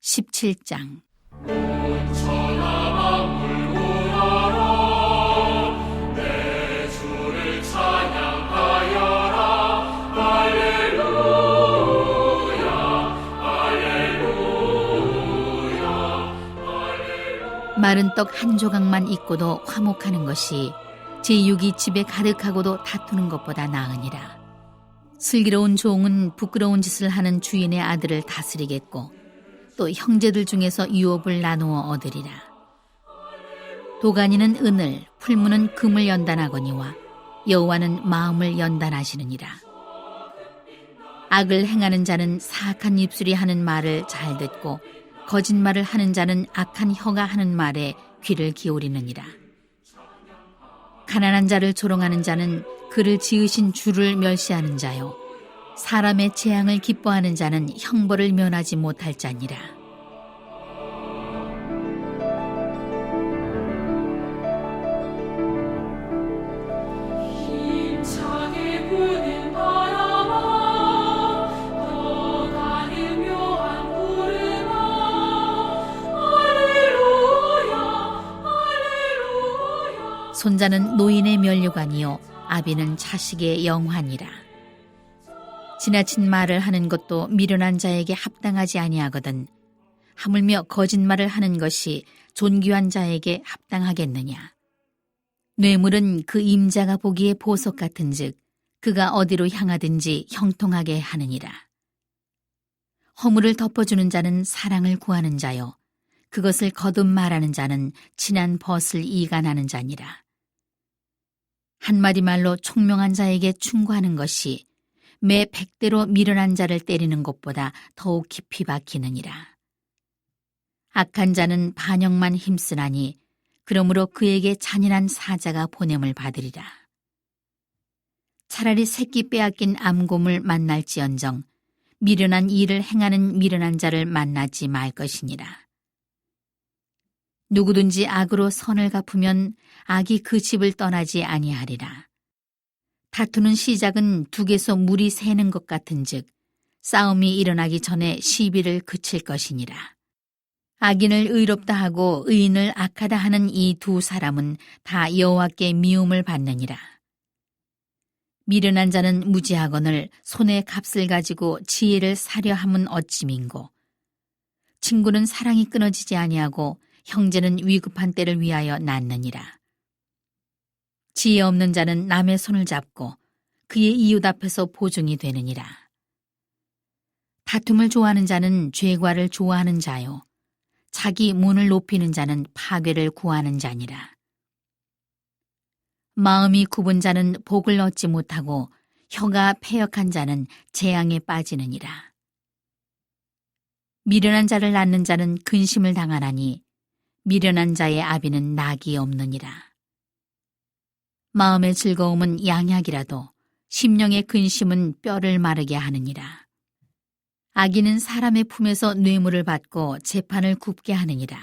17장. 마른 떡 한 조각만 있고도 화목하는 것이 제6이 집에 가득하고도 다투는 것보다 나으니라. 슬기로운 종은 부끄러운 짓을 하는 주인의 아들을 다스리겠고 또 형제들 중에서 유업을 나누어 얻으리라. 도가니는 은을, 풀무는 금을 연단하거니와 여호와는 마음을 연단하시느니라. 악을 행하는 자는 사악한 입술이 하는 말을 잘 듣고 거짓말을 하는 자는 악한 혀가 하는 말에 귀를 기울이느니라. 가난한 자를 조롱하는 자는 그를 지으신 주를 멸시하는 자요, 사람의 재앙을 기뻐하는 자는 형벌을 면하지 못할 자니라. 손자는 노인의 면류관이요 아비는 자식의 영환이라. 지나친 말을 하는 것도 미련한 자에게 합당하지 아니하거든 하물며 거짓말을 하는 것이 존귀한 자에게 합당하겠느냐. 뇌물은 그 임자가 보기에 보석 같은즉 그가 어디로 향하든지 형통하게 하느니라. 허물을 덮어주는 자는 사랑을 구하는 자요 그것을 거듭 말하는 자는 친한 벗을 이간하는 자니라. 한마디 말로 총명한 자에게 충고하는 것이 매 100대로 미련한 자를 때리는 것보다 더욱 깊이 박히느니라. 악한 자는 반역만 힘쓰나니 그러므로 그에게 잔인한 사자가 보냄을 받으리라. 차라리 새끼 빼앗긴 암곰을 만날지언정 미련한 일을 행하는 미련한 자를 만나지 말 것이니라. 누구든지 악으로 선을 갚으면 악이 그 집을 떠나지 아니하리라. 다투는 시작은 둑에서 물이 새는 것 같은즉 싸움이 일어나기 전에 시비를 그칠 것이니라. 악인을 의롭다 하고 의인을 악하다 하는 이 두 사람은 다 여호와께 미움을 받느니라. 미련한 자는 무지하거늘 손에 값을 가지고 지혜를 사려 함은 어찌민고. 친구는 사랑이 끊어지지 아니하고 형제는 위급한 때를 위하여 낳느니라. 지혜 없는 자는 남의 손을 잡고 그의 이웃 앞에서 보증이 되느니라. 다툼을 좋아하는 자는 죄과를 좋아하는 자요 자기 문을 높이는 자는 파괴를 구하는 자니라. 마음이 굽은 자는 복을 얻지 못하고 혀가 패역한 자는 재앙에 빠지느니라. 미련한 자를 낳는 자는 근심을 당하나니 미련한 자의 아비는 낙이 없느니라. 마음의 즐거움은 양약이라도 심령의 근심은 뼈를 마르게 하느니라. 악인은 사람의 품에서 뇌물을 받고 재판을 굽게 하느니라.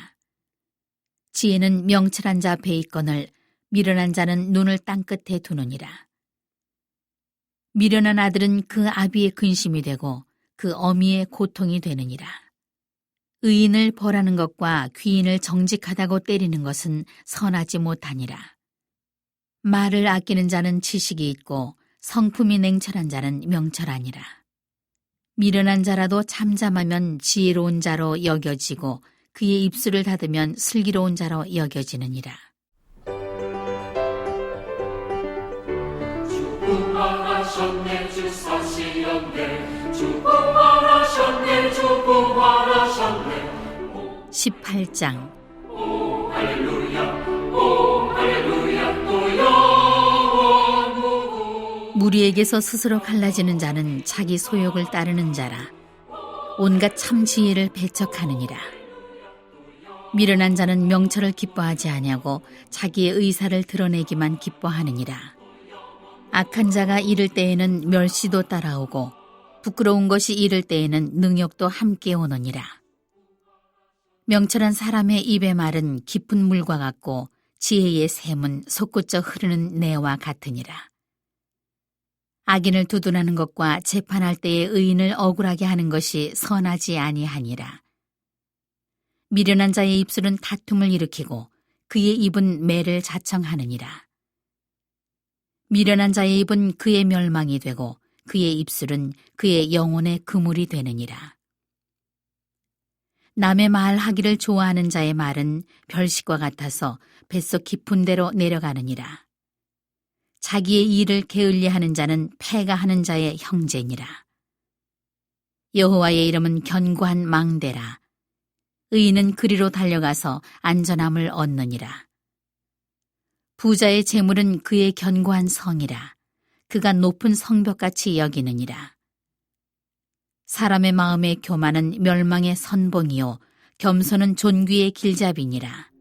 지혜는 명철한 자 배에 있거늘 미련한 자는 눈을 땅끝에 두느니라. 미련한 아들은 그 아비의 근심이 되고 그 어미의 고통이 되느니라. 의인을 벌하는 것과 귀인을 정직하다고 때리는 것은 선하지 못하니라. 말을 아끼는 자는 지식이 있고 성품이 냉철한 자는 명철하니라. 미련한 자라도 잠잠하면 지혜로운 자로 여겨지고 그의 입술을 닫으면 슬기로운 자로 여겨지느니라. 축복하셨네 주사시었네 축복하셨네 축복하셨네 18장. 오 할렐루야 오 할렐루야 또 영원무궁. 무리에게서 스스로 갈라지는 자는 자기 소욕을 따르는 자라. 온갖 참 지혜를 배척하느니라. 미련한 자는 명철을 기뻐하지 아니하고 자기의 의사를 드러내기만 기뻐하느니라. 악한 자가 이를 때에는 멸시도 따라오고 부끄러운 것이 이를 때에는 능욕도 함께 오느니라. 명철한 사람의 입의 말은 깊은 물과 같고 지혜의 샘은 솟구쳐 흐르는 내와 같으니라. 악인을 두둔하는 것과 재판할 때의 의인을 억울하게 하는 것이 선하지 아니하니라. 미련한 자의 입술은 다툼을 일으키고 그의 입은 매를 자청하느니라. 미련한 자의 입은 그의 멸망이 되고 그의 입술은 그의 영혼의 그물이 되느니라. 남의 말하기를 좋아하는 자의 말은 별식과 같아서 뱃속 깊은 데로 내려가느니라. 자기의 일을 게을리하는 자는 패가하는 자의 형제니라. 여호와의 이름은 견고한 망대라. 의인은 그리로 달려가서 안전함을 얻느니라. 부자의 재물은 그의 견고한 성이라. 그가 높은 성벽같이 여기느니라. 사람의 마음의 교만은 멸망의 선봉이요 겸손은 존귀의 길잡이니라.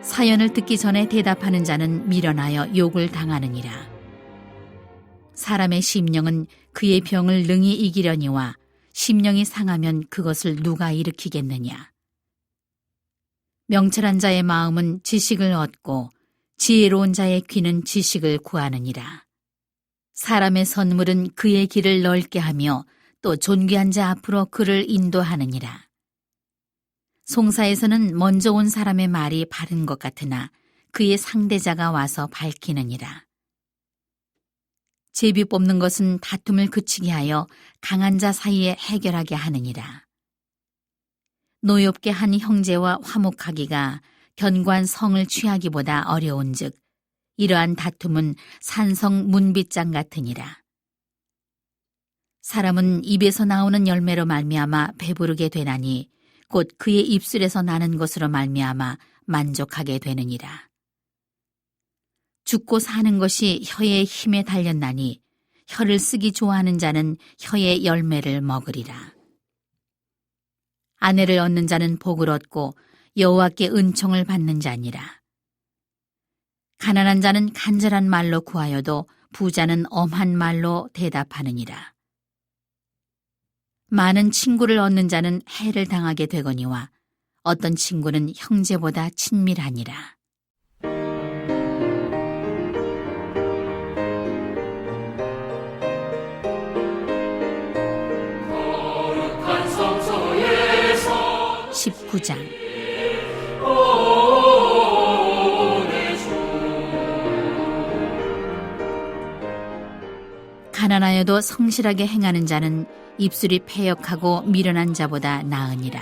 사연을 듣기 전에 대답하는 자는 미련하여 욕을 당하느니라. 사람의 심령은 그의 병을 능히 이기려니와 심령이 상하면 그것을 누가 일으키겠느냐. 명철한 자의 마음은 지식을 얻고 지혜로운 자의 귀는 지식을 구하느니라. 사람의 선물은 그의 길을 넓게 하며 또 존귀한 자 앞으로 그를 인도하느니라. 송사에서는 먼저 온 사람의 말이 바른 것 같으나 그의 상대자가 와서 밝히느니라. 제비 뽑는 것은 다툼을 그치게 하여 강한 자 사이에 해결하게 하느니라. 노엽게 한 형제와 화목하기가 견고한 성을 취하기보다 어려운즉 이러한 다툼은 산성 문빗장 같으니라. 사람은 입에서 나오는 열매로 말미암아 배부르게 되나니 곧 그의 입술에서 나는 것으로 말미암아 만족하게 되느니라. 죽고 사는 것이 혀의 힘에 달렸나니 혀를 쓰기 좋아하는 자는 혀의 열매를 먹으리라. 아내를 얻는 자는 복을 얻고 여호와께 은총을 받는 자니라. 가난한 자는 간절한 말로 구하여도 부자는 엄한 말로 대답하느니라. 많은 친구를 얻는 자는 해를 당하게 되거니와 어떤 친구는 형제보다 친밀하니라. 거룩한 성소에서 19장. 가난하여도 성실하게 행하는 자는 입술이 패역하고 미련한 자보다 나으니라.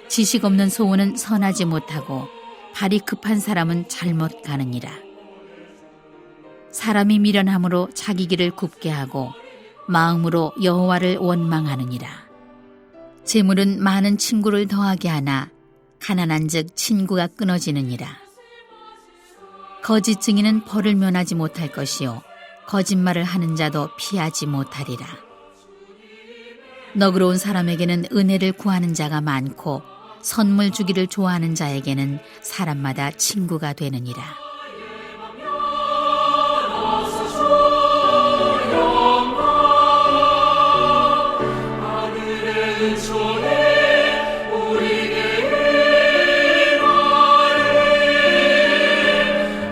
지식 없는 소원은 선하지 못하고 발이 급한 사람은 잘못 가느니라. 사람이 미련함으로 자기 길을 굽게 하고 마음으로 여호와를 원망하느니라. 재물은 많은 친구를 더하게 하나 가난한즉 친구가 끊어지느니라. 거짓 증인은 벌을 면하지 못할 것이요 거짓말을 하는 자도 피하지 못하리라. 너그러운 사람에게는 은혜를 구하는 자가 많고 선물 주기를 좋아하는 자에게는 사람마다 친구가 되느니라. 하늘의 은총에 우리에게 임하리.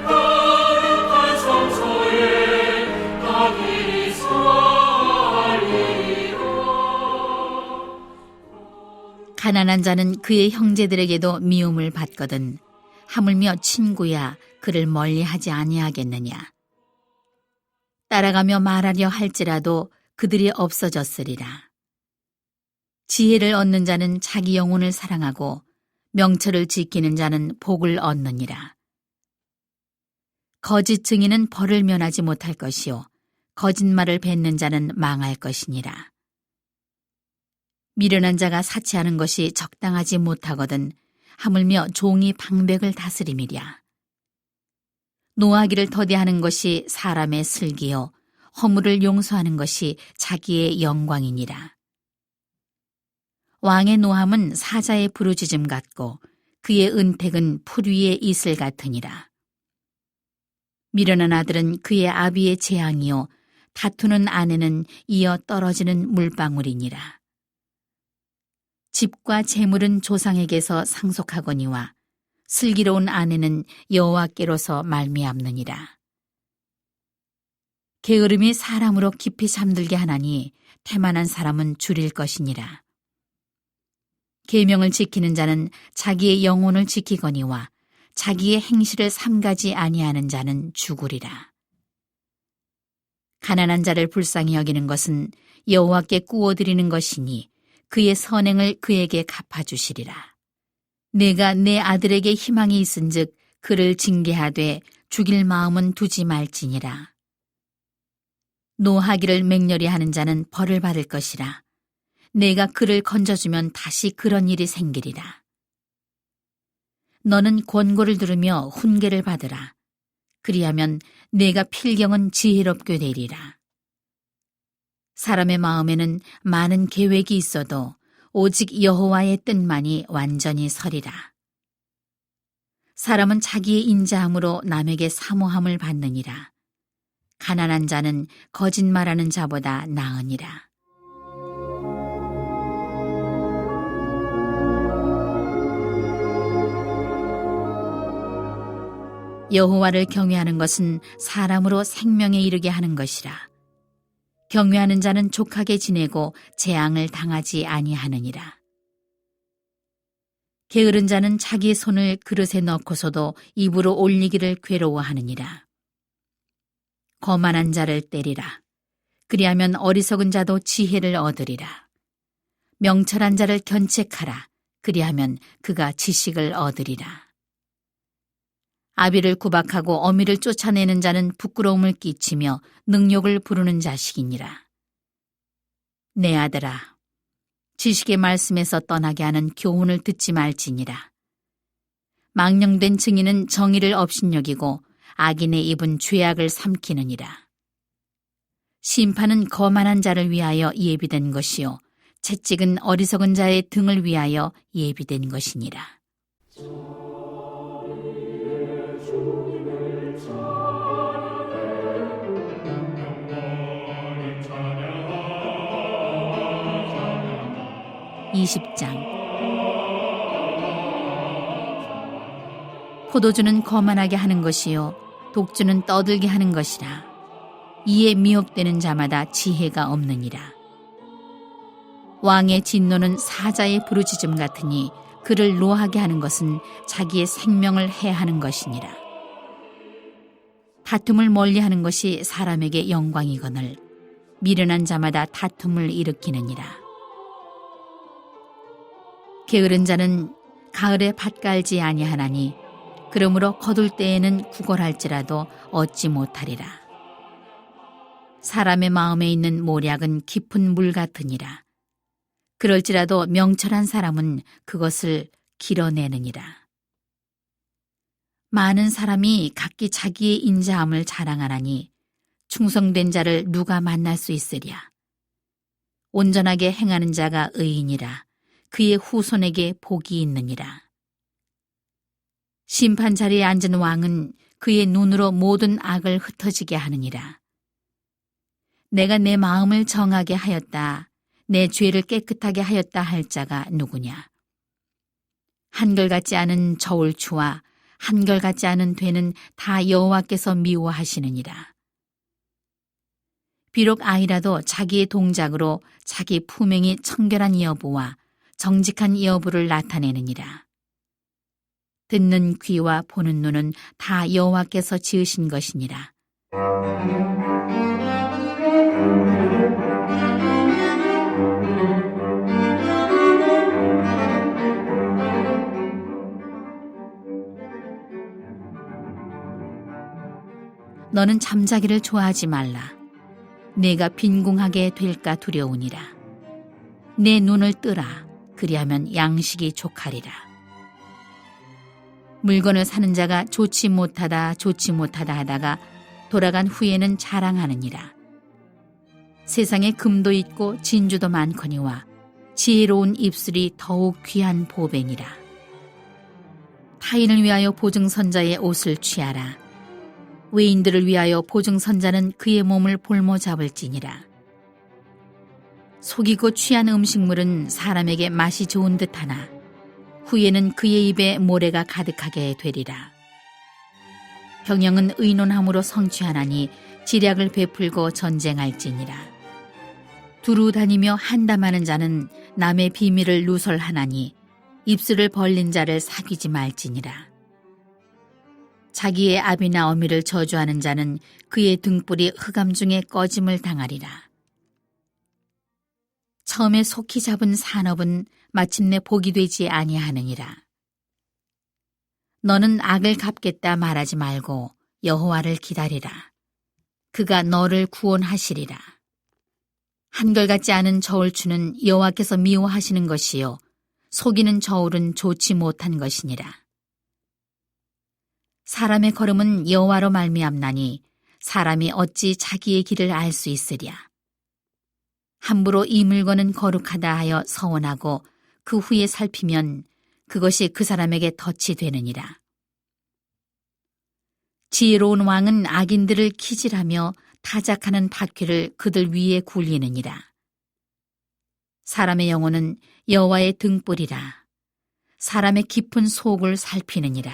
거룩한 성소에 가기리 살리라. 가난한 자는 그의 형제들에게도 미움을 받거든 하물며 친구야 그를 멀리하지 아니하겠느냐. 따라가며 말하려 할지라도 그들이 없어졌으리라. 지혜를 얻는 자는 자기 영혼을 사랑하고 명철을 지키는 자는 복을 얻느니라. 거짓 증인은 벌을 면하지 못할 것이요 거짓말을 뱉는 자는 망할 것이니라. 미련한 자가 사치하는 것이 적당하지 못하거든 하물며 종이 방백을 다스림이랴. 노하기를 더디하는 것이 사람의 슬기요 허물을 용서하는 것이 자기의 영광이니라. 왕의 노함은 사자의 부르짖음 같고 그의 은택은 풀 위의 이슬 같으니라. 미련한 아들은 그의 아비의 재앙이요 다투는 아내는 이어 떨어지는 물방울이니라. 집과 재물은 조상에게서 상속하거니와 슬기로운 아내는 여호와께로서 말미암느니라. 게으름이 사람으로 깊이 잠들게 하나니 태만한 사람은 줄일 것이니라. 계명을 지키는 자는 자기의 영혼을 지키거니와 자기의 행실을 삼가지 아니하는 자는 죽으리라. 가난한 자를 불쌍히 여기는 것은 여호와께 꾸어드리는 것이니 그의 선행을 그에게 갚아주시리라. 내가 내 아들에게 희망이 있은즉 그를 징계하되 죽일 마음은 두지 말지니라. 노하기를 맹렬히 하는 자는 벌을 받을 것이라. 내가 그를 건져주면 다시 그런 일이 생기리라. 너는 권고를 들으며 훈계를 받으라. 그리하면 내가 필경은 지혜롭게 되리라. 사람의 마음에는 많은 계획이 있어도 오직 여호와의 뜻만이 완전히 서리라. 사람은 자기의 인자함으로 남에게 사모함을 받느니라. 가난한 자는 거짓말하는 자보다 나으니라. 여호와를 경외하는 것은 사람으로 생명에 이르게 하는 것이라. 경외하는 자는 족하게 지내고 재앙을 당하지 아니하느니라. 게으른 자는 자기 손을 그릇에 넣고서도 입으로 올리기를 괴로워하느니라. 거만한 자를 때리라. 그리하면 어리석은 자도 지혜를 얻으리라. 명철한 자를 견책하라. 그리하면 그가 지식을 얻으리라. 아비를 구박하고 어미를 쫓아내는 자는 부끄러움을 끼치며 능욕을 부르는 자식이니라. 내 아들아, 지식의 말씀에서 떠나게 하는 교훈을 듣지 말지니라. 망령된 증인은 정의를 업신여기고 악인의 입은 죄악을 삼키느니라. 심판은 거만한 자를 위하여 예비된 것이요 채찍은 어리석은 자의 등을 위하여 예비된 것이니라. (20장) 포도주는 거만하게 하는 것이요 독주는 떠들게 하는 것이라. 이에 미혹되는 자마다 지혜가 없느니라. 왕의 진노는 사자의 부르짖음 같으니 그를 노하게 하는 것은 자기의 생명을 해하는 것이니라. 다툼을 멀리하는 것이 사람에게 영광이거늘 미련한 자마다 다툼을 일으키느니라. 게으른 자는 가을에 밭 갈지 아니하나니 그러므로 거둘 때에는 구걸할지라도 얻지 못하리라. 사람의 마음에 있는 모략은 깊은 물 같으니라. 그럴지라도 명철한 사람은 그것을 길어내느니라. 많은 사람이 각기 자기의 인자함을 자랑하나니 충성된 자를 누가 만날 수 있으랴. 온전하게 행하는 자가 의인이라. 그의 후손에게 복이 있느니라. 심판 자리에 앉은 왕은 그의 눈으로 모든 악을 흩어지게 하느니라. 내가 내 마음을 정하게 하였다. 내 죄를 깨끗하게 하였다 할 자가 누구냐. 한결같지 않은 저울추와 한결같지 않은 되는 다 여호와께서 미워하시느니라. 비록 아이라도 자기의 동작으로 자기 품행이 청결한 여부와 정직한 여부를 나타내느니라. 듣는 귀와 보는 눈은 다 여호와께서 지으신 것이니라. 너는 잠자기를 좋아하지 말라. 내가 빈궁하게 될까 두려우니라. 내 눈을 뜨라. 그리하면 양식이 족하리라. 물건을 사는 자가 좋지 못하다 하다가 돌아간 후에는 자랑하느니라. 세상에 금도 있고 진주도 많거니와 지혜로운 입술이 더욱 귀한 보배니라. 타인을 위하여 보증선자의 옷을 취하라. 외인들을 위하여 보증선자는 그의 몸을 볼모 잡을지니라. 속이고 취한 음식물은 사람에게 맛이 좋은 듯하나 후에는 그의 입에 모래가 가득하게 되리라. 병영은 의논함으로 성취하나니 지략을 베풀고 전쟁할지니라. 두루 다니며 한담하는 자는 남의 비밀을 누설하나니 입술을 벌린 자를 사귀지 말지니라. 자기의 아비나 어미를 저주하는 자는 그의 등불이 흑암 중에 꺼짐을 당하리라. 처음에 속히 잡은 산업은 마침내 복이 되지 아니하느니라. 너는 악을 갚겠다 말하지 말고 여호와를 기다리라. 그가 너를 구원하시리라. 한결같지 않은 저울추는 여호와께서 미워하시는 것이요 속이는 저울은 좋지 못한 것이니라. 사람의 걸음은 여호와로 말미암나니 사람이 어찌 자기의 길을 알 수 있으랴. 함부로 이 물건은 거룩하다 하여 서원하고 그 후에 살피면 그것이 그 사람에게 덫이 되느니라. 지혜로운 왕은 악인들을 키질하며 타작하는 바퀴를 그들 위에 굴리느니라. 사람의 영혼은 여호와의 등불이라. 사람의 깊은 속을 살피느니라.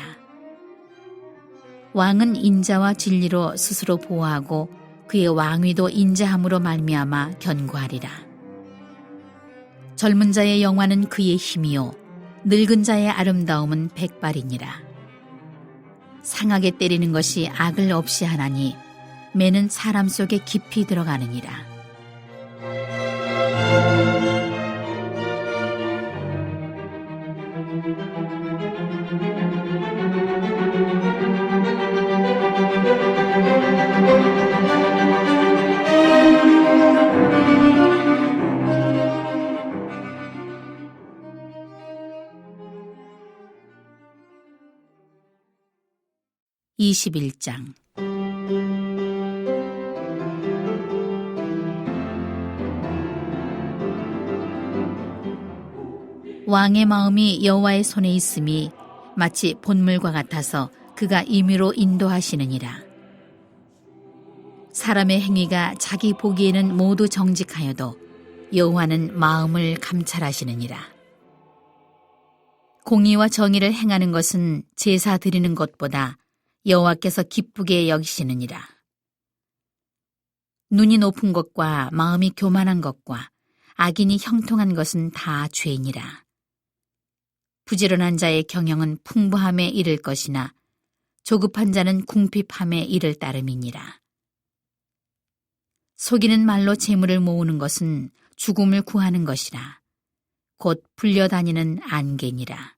왕은 인자와 진리로 스스로 보호하고 그의 왕위도 인자함으로 말미암아 견고하리라. 젊은 자의 영화는 그의 힘이요 늙은 자의 아름다움은 백발이니라. 상하게 때리는 것이 악을 없이 하나니 매는 사람 속에 깊이 들어가느니라. (21장) 왕의 마음이 여호와의 손에 있음이 마치 본물과 같아서 그가 임의로 인도하시느니라. 사람의 행위가 자기 보기에는 모두 정직하여도 여호와는 마음을 감찰하시느니라. 공의와 정의를 행하는 것은 제사 드리는 것보다 여호와께서 기쁘게 여기시느니라. 눈이 높은 것과 마음이 교만한 것과 악인이 형통한 것은 다 죄이니라. 부지런한 자의 경영은 풍부함에 이를 것이나 조급한 자는 궁핍함에 이를 따름이니라. 속이는 말로 재물을 모으는 것은 죽음을 구하는 것이라. 곧 불려다니는 안개니라.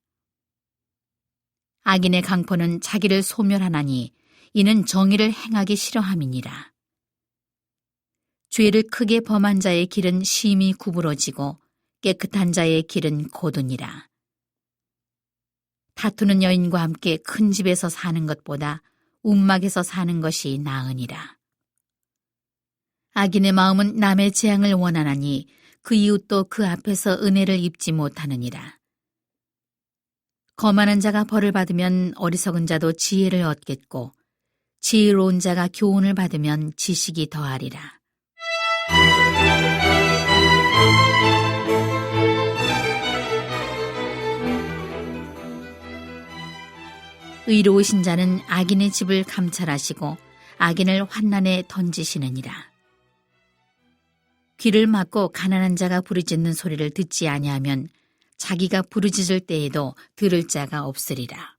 악인의 강포는 자기를 소멸하나니 이는 정의를 행하기 싫어함이니라. 죄를 크게 범한 자의 길은 심히 구부러지고 깨끗한 자의 길은 고두니라. 다투는 여인과 함께 큰 집에서 사는 것보다 움막에서 사는 것이 나으니라. 악인의 마음은 남의 재앙을 원하나니 그 이웃도 그 앞에서 은혜를 입지 못하느니라. 거만한 자가 벌을 받으면 어리석은 자도 지혜를 얻겠고 지혜로운 자가 교훈을 받으면 지식이 더하리라. 의로우신 자는 악인의 집을 감찰하시고 악인을 환난에 던지시느니라. 귀를 막고 가난한 자가 부르짖는 소리를 듣지 아니하면 자기가 부르짖을 때에도 들을 자가 없으리라.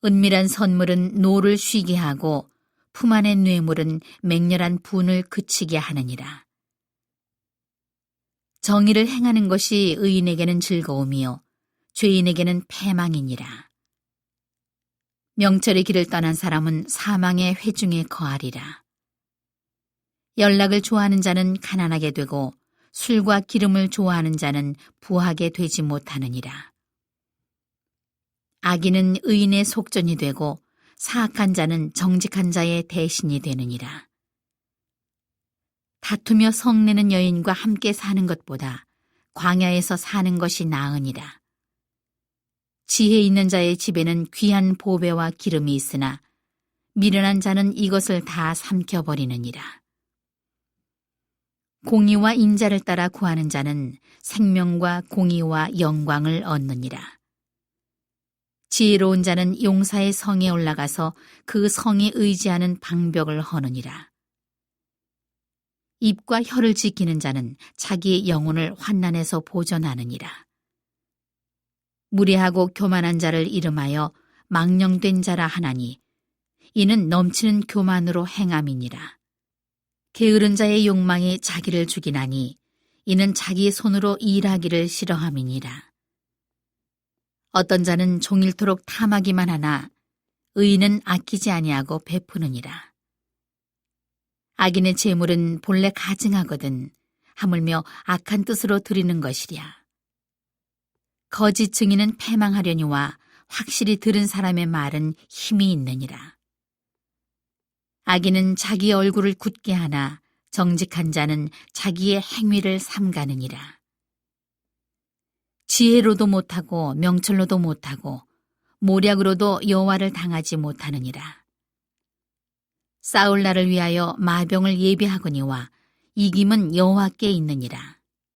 은밀한 선물은 노를 쉬게 하고 품 안의 뇌물은 맹렬한 분을 그치게 하느니라. 정의를 행하는 것이 의인에게는 즐거움이요 죄인에게는 패망이니라. 명철의 길을 떠난 사람은 사망의 회중에 거하리라. 연락을 좋아하는 자는 가난하게 되고 술과 기름을 좋아하는 자는 부하게 되지 못하느니라. 악인은 의인의 속전이 되고 사악한 자는 정직한 자의 대신이 되느니라. 다투며 성내는 여인과 함께 사는 것보다 광야에서 사는 것이 나으니라. 지혜 있는 자의 집에는 귀한 보배와 기름이 있으나 미련한 자는 이것을 다 삼켜버리느니라. 공의와 인자를 따라 구하는 자는 생명과 공의와 영광을 얻느니라. 지혜로운 자는 용사의 성에 올라가서 그 성에 의지하는 방벽을 허느니라. 입과 혀를 지키는 자는 자기의 영혼을 환난에서 보전하느니라. 무례하고 교만한 자를 이름하여 망령된 자라 하나니 이는 넘치는 교만으로 행함이니라. 게으른 자의 욕망이 자기를 죽이나니 이는 자기 손으로 일하기를 싫어함이니라. 어떤 자는 종일토록 탐하기만 하나 의인은 아끼지 아니하고 베푸느니라. 악인의 재물은 본래 가증하거든 하물며 악한 뜻으로 드리는 것이랴. 거짓 증인은 패망하려니와 확실히 들은 사람의 말은 힘이 있느니라. 악인은 자기 얼굴을 굳게 하나 정직한 자는 자기의 행위를 삼가느니라. 지혜로도 못하고 명철로도 못하고 모략으로도 여호와를 당하지 못하느니라. 싸울 날을 위하여 마병을 예비하거니와 이김은 여호와께 있느니라.